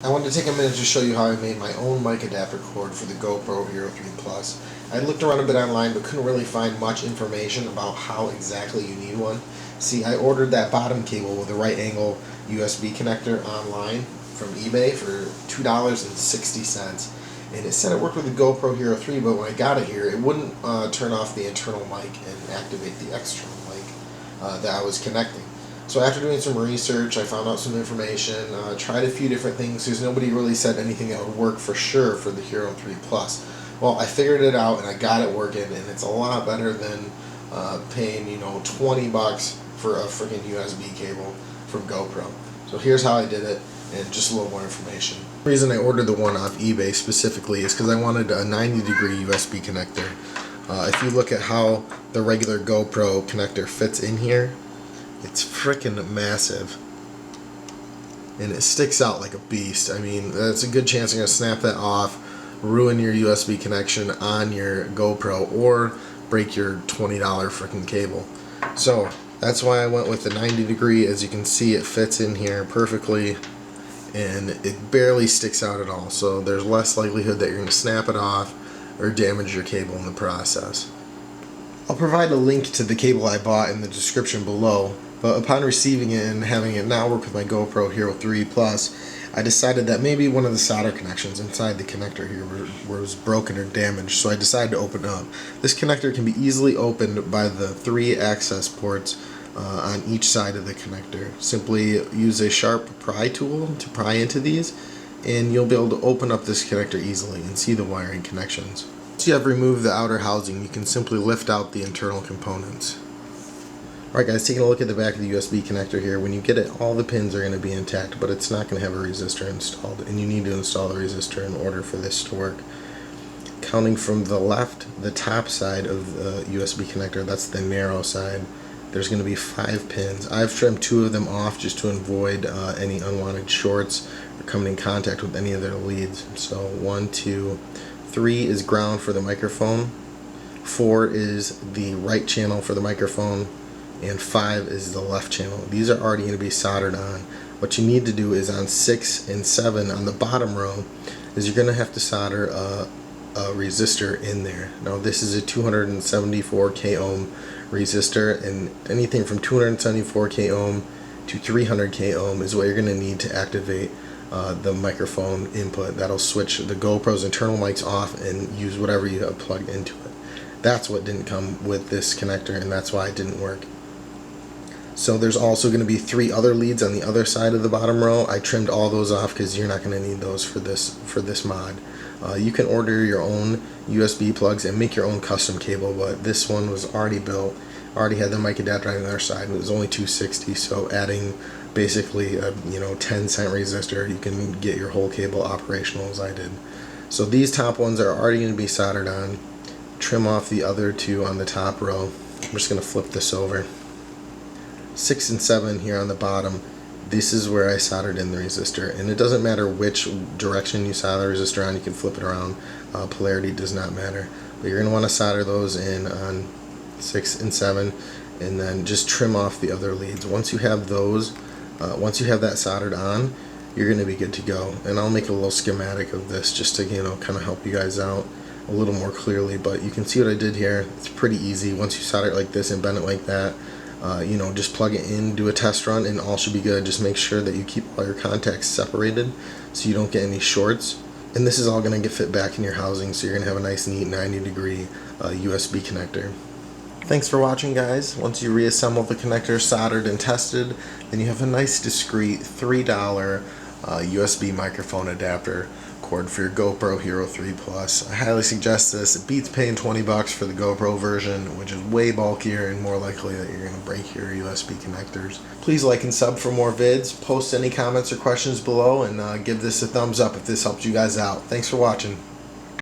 I wanted to take a minute to show you how I made my own mic adapter cord for the GoPro Hero 3 Plus. I looked around a bit online but couldn't really find much information about how exactly you need one. See, I ordered that bottom cable with a right angle USB connector online from eBay for $2.60, and it said it worked with the GoPro Hero 3, but when I got it here it wouldn't turn off the internal mic and activate the external mic that I was connecting. So after doing some research, I found out some information, tried a few different things because nobody really said anything that would work for sure for the Hero 3 Plus. Well, I figured it out and I got it working, and it's a lot better than paying, $20 for a freaking USB cable from GoPro. So here's how I did it, and just a little more information. The reason I ordered the one off eBay specifically is because I wanted a 90-degree USB connector. If you look at how the regular GoPro connector fits in here, it's freaking massive, and it sticks out like a beast. I mean, that's a good chance you're going to snap that off, ruin your USB connection on your GoPro, or break your $20 freaking cable. So that's why I went with the 90-degree. As you can see, it fits in here perfectly, and it barely sticks out at all. So there's less likelihood that you're going to snap it off or damage your cable in the process. I'll provide a link to the cable I bought in the description below, but upon receiving it and having it now work with my GoPro Hero 3 Plus, I decided that maybe one of the solder connections inside the connector here was broken or damaged, so I decided to open it up. This connector can be easily opened by the 3 access ports on each side of the connector. Simply use a sharp pry tool to pry into these, and you'll be able to open up this connector easily and see the wiring connections. Once you have removed the outer housing, you can simply lift out the internal components. Alright guys, taking a look at the back of the USB connector here. When you get it, all the pins are going to be intact, but it's not going to have a resistor installed, and you need to install the resistor in order for this to work. Counting from the left, the top side of the USB connector, that's the narrow side, there's going to be 5 pins. I've trimmed 2 of them off just to avoid any unwanted shorts or coming in contact with any of their leads. So 1, 2, 3 is ground for the microphone, 4 is the right channel for the microphone, and 5 is the left channel. These are already going to be soldered on. What you need to do is on 6 and 7 on the bottom row is you're going to have to solder a resistor in there. Now this is a 274 k ohm resistor, and anything from 274 k ohm to 300 k ohm is what you're going to need to activate the microphone input. That'll switch the GoPro's internal mics off and use whatever you have plugged into it. That's what didn't come with this connector, and that's why it didn't work. So there's also going to be 3 other leads on the other side of the bottom row. I trimmed all those off because you're not going to need those for this mod. You can order your own USB plugs and make your own custom cable, but this one was already built, already had the mic adapter on the other side. It was only $2.60, so adding basically a 10-cent resistor, you can get your whole cable operational as I did. So these top ones are already going to be soldered on. Trim off the other 2 on the top row. I'm just going to flip this over. 6 and 7 here on the bottom, this is where I soldered in the resistor, and it doesn't matter which direction you solder the resistor on, you can flip it around. Polarity does not matter, but you're going to want to solder those in on 6 and 7, and then just trim off the other leads. Once you have those, once you have that soldered on, you're going to be good to go. And I'll make a little schematic of this just to kind of help you guys out a little more clearly, but you can see what I did here. It's pretty easy. Once you solder it like this and bend it like that, just plug it in, do a test run, and all should be good. Just make sure that you keep all your contacts separated so you don't get any shorts. And this is all going to fit back in your housing, so you're going to have a nice neat 90-degree USB connector. Thanks for watching, guys. Once you reassemble the connector soldered and tested, then you have a nice discreet $3 USB microphone adapter cord for your GoPro Hero 3 Plus. I highly suggest this. It beats paying $20 for the GoPro version, which is way bulkier and more likely that you're going to break your USB connectors. Please like and sub for more vids. Post any comments or questions below, and give this a thumbs up if this helped you guys out. Thanks for watching.